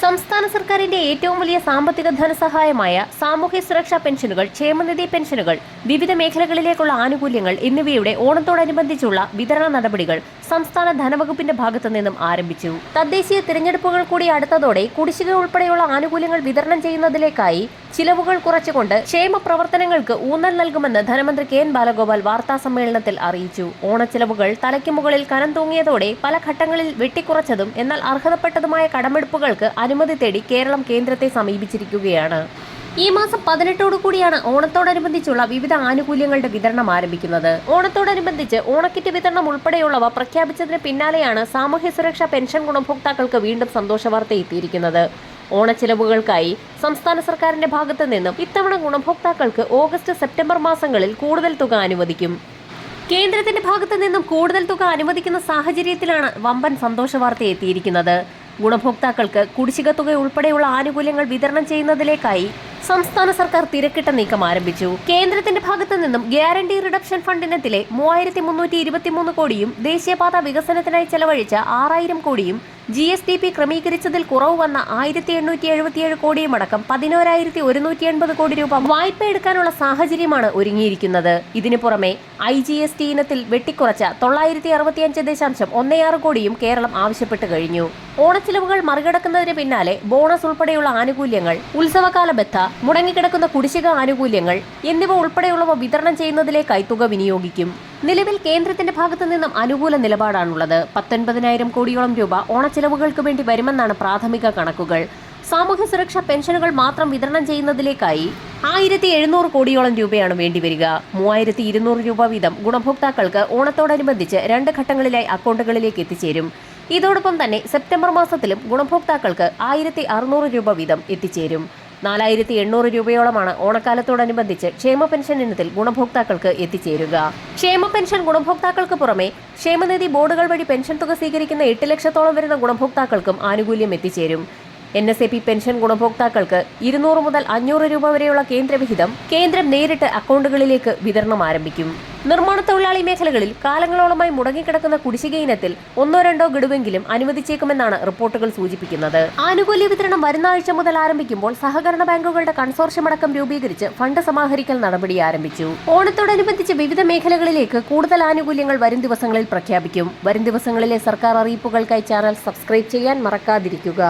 സംസ്ഥാന സർക്കാരിന്റെ ഏറ്റവും വലിയ സാമ്പത്തിക ധനസഹായമായ സാമൂഹ്യ സുരക്ഷാ പെൻഷനുകൾ, ക്ഷേമനിധി പെൻഷനുകൾ, വിവിധ മേഖലകളിലേക്കുള്ള ആനുകൂല്യങ്ങൾ എന്നിവയുടെ ഓണത്തോടനുബന്ധിച്ചുള്ള വിതരണ നടപടികൾ സംസ്ഥാന ധനവകുപ്പിന്റെ ഭാഗത്തു നിന്നും ആരംഭിച്ചു. തദ്ദേശീയ തിരഞ്ഞെടുപ്പുകൾ കൂടി അടുത്തതോടെ കുടിശ്ശിക ഉൾപ്പെടെയുള്ള ആനുകൂല്യങ്ങൾ വിതരണം ചെയ്യുന്നതിലേക്കായി ചിലവുകൾ കുറച്ചുകൊണ്ട് ക്ഷേമ പ്രവർത്തനങ്ങൾക്ക് ഊന്നൽ നൽകുമെന്ന് ധനമന്ത്രി കെ.എൻ. ബാലഗോപാൽ വാർത്താസമ്മേളനത്തിൽ അറിയിച്ചു. ഓണച്ചിലവുകൾ തലയ്ക്ക് മുകളിൽ കനം തൂങ്ങിയതോടെ പല ഘട്ടങ്ങളിൽ വെട്ടിക്കുറച്ചതും എന്നാൽ അർഹതപ്പെട്ടതുമായ കടമെടുപ്പുകൾക്ക് അനുമതി തേടി കേരളം കേന്ദ്രത്തെ സമീപിച്ചിരിക്കുകയാണ്. ഈ മാസം 18 ഓണത്തോടനുബന്ധിച്ചുള്ള വിവിധ ആനുകൂല്യങ്ങളുടെ വിതരണം ആരംഭിക്കുന്നത്. ഓണത്തോടനുബന്ധിച്ച് ഓണക്കിറ്റ് വിതരണം ഉൾപ്പെടെയുള്ളവ പ്രഖ്യാപിച്ചതിന് പിന്നാലെയാണ് സാമൂഹ്യ സുരക്ഷാ പെൻഷൻ ഗുണഭോക്താക്കൾക്ക് വീണ്ടും സന്തോഷവാർത്ത എത്തിയിരിക്കുന്നത്. ഓണച്ചിലവുകൾക്കായി സംസ്ഥാന സർക്കാരിന്റെ ഭാഗത്തു നിന്നും ഇത്തവണ ഗുണഭോക്താക്കൾക്ക് ഓഗസ്റ്റ്, സെപ്റ്റംബർ മാസങ്ങളിൽ കൂടുതൽ തുക അനുവദിക്കും. കേന്ദ്രത്തിന്റെ ഭാഗത്തു നിന്നും കൂടുതൽ തുക അനുവദിക്കുന്ന സാഹചര്യത്തിലാണ് വമ്പൻ സന്തോഷവാർത്ത എത്തിയിരിക്കുന്നത്. ഗുണഭോക്താക്കൾക്ക് കുടിശ്ശിക തുക ഉൾപ്പെടെയുള്ള ആനുകൂല്യങ്ങൾ വിതരണം ചെയ്യുന്നതിലേക്കായി സംസ്ഥാന സർക്കാർ തിരക്കിട്ട നീക്കം ആരംഭിച്ചു. കേന്ദ്രത്തിന്റെ ഭാഗത്തു നിന്നും ഗ്യാരണ്ടി റിഡപ്ഷൻ ഫണ്ട് ഇനത്തിലെ 3323 കോടിയും ദേശീയപാത വികസനത്തിനായി ചെലവഴിച്ച 6000 കോടിയും GSDP ക്രമീകരിച്ചതിൽ കുറവ് വന്ന 1877 കോടിയുമടക്കം 11,180 കോടി രൂപ വായ്പ എടുക്കാനുള്ള സാഹചര്യമാണ് ഒരുങ്ങിയിരിക്കുന്നത്. ഇതിനു പുറമെ IGST ഇനത്തിൽ വെട്ടിക്കുറച്ച 965.16 കോടിയും കേരളം ആവശ്യപ്പെട്ടു കഴിഞ്ഞു. ഓണച്ചിലവുകൾ മറികടക്കുന്നതിന് പിന്നാലെ ബോണസ് ഉൾപ്പെടെയുള്ള ആനുകൂല്യങ്ങൾ, ഉത്സവകാല ബത്ത, മുടങ്ങിക്കിടക്കുന്ന കുടിശ്ശിക ആനുകൂല്യങ്ങൾ എന്നിവ ഉൾപ്പെടെയുള്ളവ വിതരണം ചെയ്യുന്നതിലേക്കായി തുക വിനിയോഗിക്കും. നിലവിൽ കേന്ദ്രത്തിന്റെ ഭാഗത്തു നിന്നും അനുകൂല നിലപാടാണുള്ളത്. 19,000 കോടിയോളം രൂപ ഓണച്ചിലവുകൾക്ക് വേണ്ടി വരുമെന്നാണ് പ്രാഥമിക കണക്കുകൾ. സാമൂഹ്യ സുരക്ഷാ പെൻഷനുകൾ മാത്രം വിതരണം ചെയ്യുന്നതിലേക്കായി 1,700 കോടിയോളം രൂപയാണ് വേണ്ടിവരിക. 3,200 രൂപ വീതം ഗുണഭോക്താക്കൾക്ക് ഓണത്തോടനുബന്ധിച്ച് 2 ഘട്ടങ്ങളിലായി അക്കൗണ്ടുകളിലേക്ക് എത്തിച്ചേരും. ഇതോടൊപ്പം തന്നെ സെപ്റ്റംബർ മാസത്തിലും ഗുണഭോക്താക്കൾക്ക് 1,600 രൂപ വീതം എത്തിച്ചേരും. 4,800 രൂപയോളമാണ് ഓണക്കാലത്തോടനുബന്ധിച്ച് ക്ഷേമ പെൻഷൻ ഇനത്തിൽ ഗുണഭോക്താക്കൾക്ക് എത്തിച്ചേരുക. ക്ഷേമ പെൻഷൻ ഗുണഭോക്താക്കൾക്ക് പുറമെ ക്ഷേമനിധി ബോർഡുകൾ വഴി പെൻഷൻ തുക സ്വീകരിക്കുന്ന 8 ലക്ഷത്തോളം വരുന്ന ഗുണഭോക്താക്കൾക്കും ആനുകൂല്യം എത്തിച്ചേരും. NSAP പെൻഷൻ ഗുണഭോക്താക്കൾക്ക് 200 മുതൽ 500 രൂപ വരെയുള്ള കേന്ദ്രവിഹിതം കേന്ദ്രം നേരിട്ട് അക്കൗണ്ടുകളിലേക്ക് വിതരണം ആരംഭിക്കും. നിർമ്മാണ തൊഴിലാളി മേഖലകളിൽ കാലങ്ങളോളമായി മുടങ്ങിക്കിടക്കുന്ന കുടിശ്ശിക ഇനത്തിൽ 1-2 ഗഡുവെങ്കിലും അനുവദിച്ചേക്കുമെന്നാണ് റിപ്പോർട്ടുകൾ സൂചിപ്പിക്കുന്നത്. ആനുകൂല്യ വിതരണം വരുന്ന ആഴ്ച മുതൽ ആരംഭിക്കുമ്പോൾ സഹകരണ ബാങ്കുകളുടെ കൺസോർഷ്യം അടക്കം രൂപീകരിച്ച് ഫണ്ട് സമാഹരിക്കൽ നടപടി ആരംഭിച്ചു. ഓണത്തോടനുബന്ധിച്ച് വിവിധ മേഖലകളിലേക്ക് കൂടുതൽ ആനുകൂല്യങ്ങൾ വരും ദിവസങ്ങളിൽ പ്രഖ്യാപിക്കും. വരും ദിവസങ്ങളിലെ സർക്കാർ അറിയിപ്പുകൾക്കായി ചാനൽ സബ്സ്ക്രൈബ് ചെയ്യാൻ മറക്കാതിരിക്കുക.